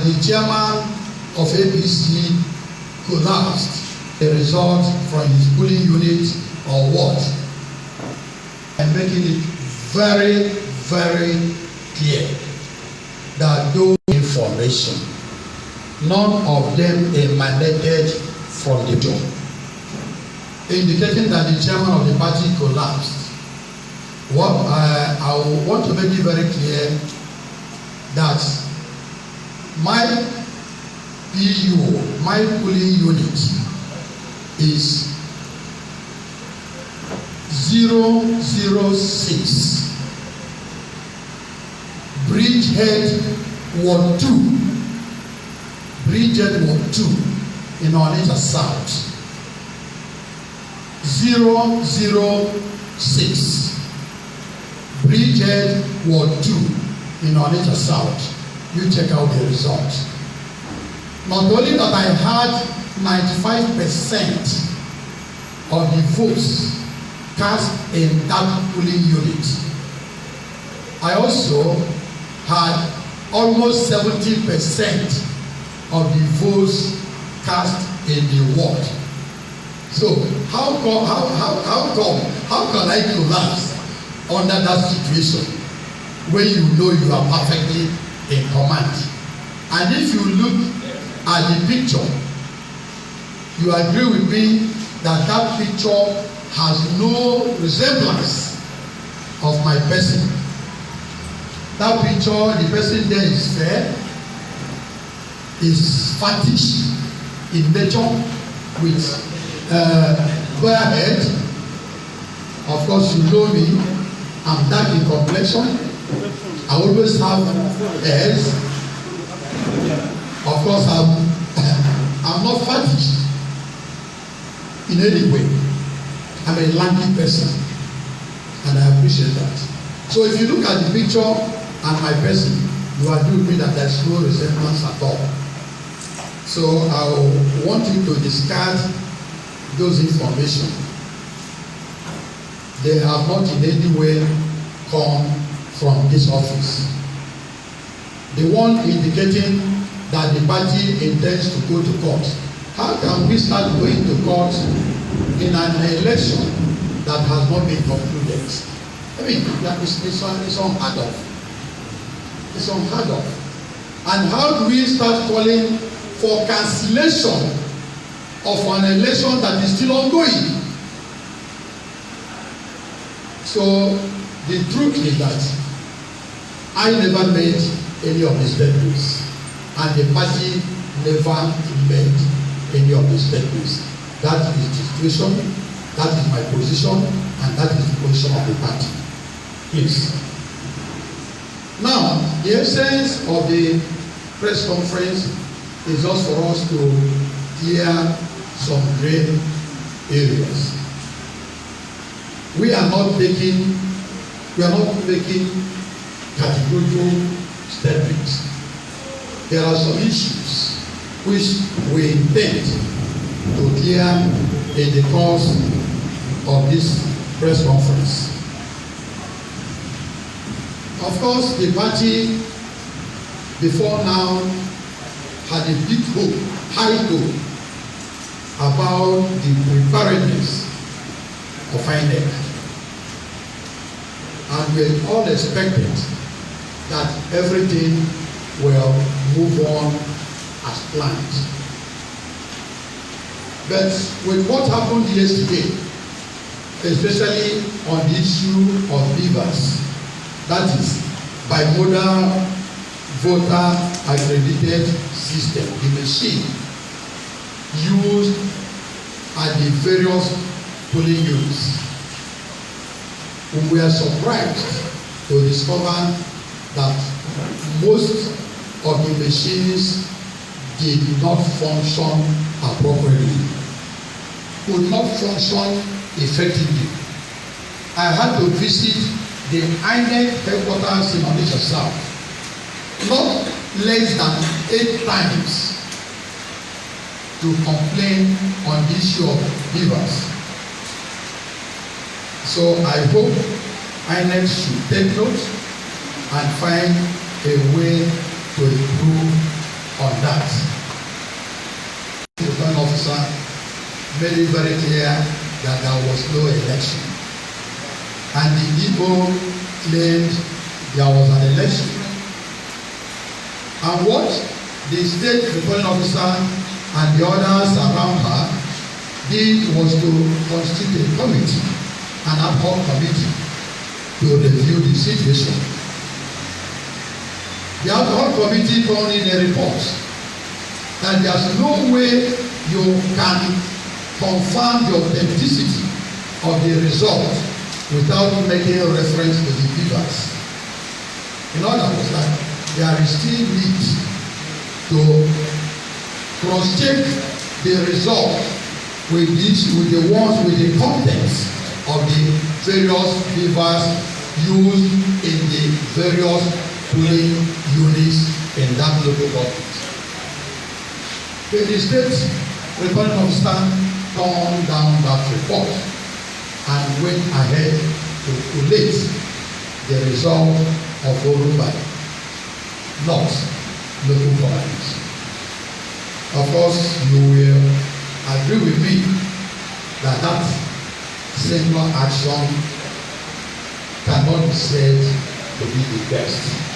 the chairman of APC collapsed, the result from his polling unit or what, and making it very, very clear that those information, none of them emanated from the door, indicating that the chairman of the party collapsed. What I want to make it very clear that my PU, my polling unit, is 006 Bridgehead Ward 2, Bridgehead Ward 2 in Onitsha South. 006 Bridgehead Ward 2 in Onitsha South. You check out the result. Not only that I had 95% of the votes cast in that polling unit, I also had almost 70% of the votes cast in the ward. So how can I collapse under that situation when you know you are perfectly in command? And if you look at the picture, you agree with me that that picture has no resemblance of my person. That picture, the person there is fair, is fattish in nature, with bare head. Of course, you know me, I'm dark in complexion. I always have hairs. Of course, I'm not fattish in any way. I'm a lanky person, and I appreciate that. So if you look at the picture and my person, you agree with me that there's no resemblance at all. So I want you to discard those information. They have not in any way come from this office. The one indicating that the party intends to go to court. How can we start going to court in an election that has not been concluded? I mean, that is unheard of. It's unheard of. And how do we start calling for cancellation of an election that is still ongoing? So the truth is that I never made any of these statements, and the party never made any of these statements. That is the situation, that is my position, and that is the position of the party. Please. Now, the essence of the press conference is just for us to clear some gray areas. We are not making categorical statements. There are some issues which we intend to clear in the course of this press conference. Of course, the party before now had a big hope, high hope about the preparedness of INEC. And we all expected that everything will move on as planned. But with what happened yesterday, especially on the issue of beavers, that is bimodal voter accredited system, the machine used at the various polling units, we were surprised to discover that most of the machines did not function appropriately, could not function effectively. I had to visit the INEC headquarters in Onitsha South not less than 8 times to complain on the issue of beavers. So I hope INEC should take note and find a way to improve made it very clear that there was no election. And the Igbo claimed there was an election. And what the state returning officer and the others around her did was to constitute a committee, an ad hoc committee, to review the situation. The ad hoc committee turned in a report that there's no way you can confirm the authenticity of the result without making reference to the figures. In other words, that there is still need to cross-check the result with the ones with the contents of the various figures used in the various polling units in that local government. The state returning officer turned down that report and went ahead to collate the result of Orubai, not local government. Of course, you will agree with me that that single action cannot be said to be the best.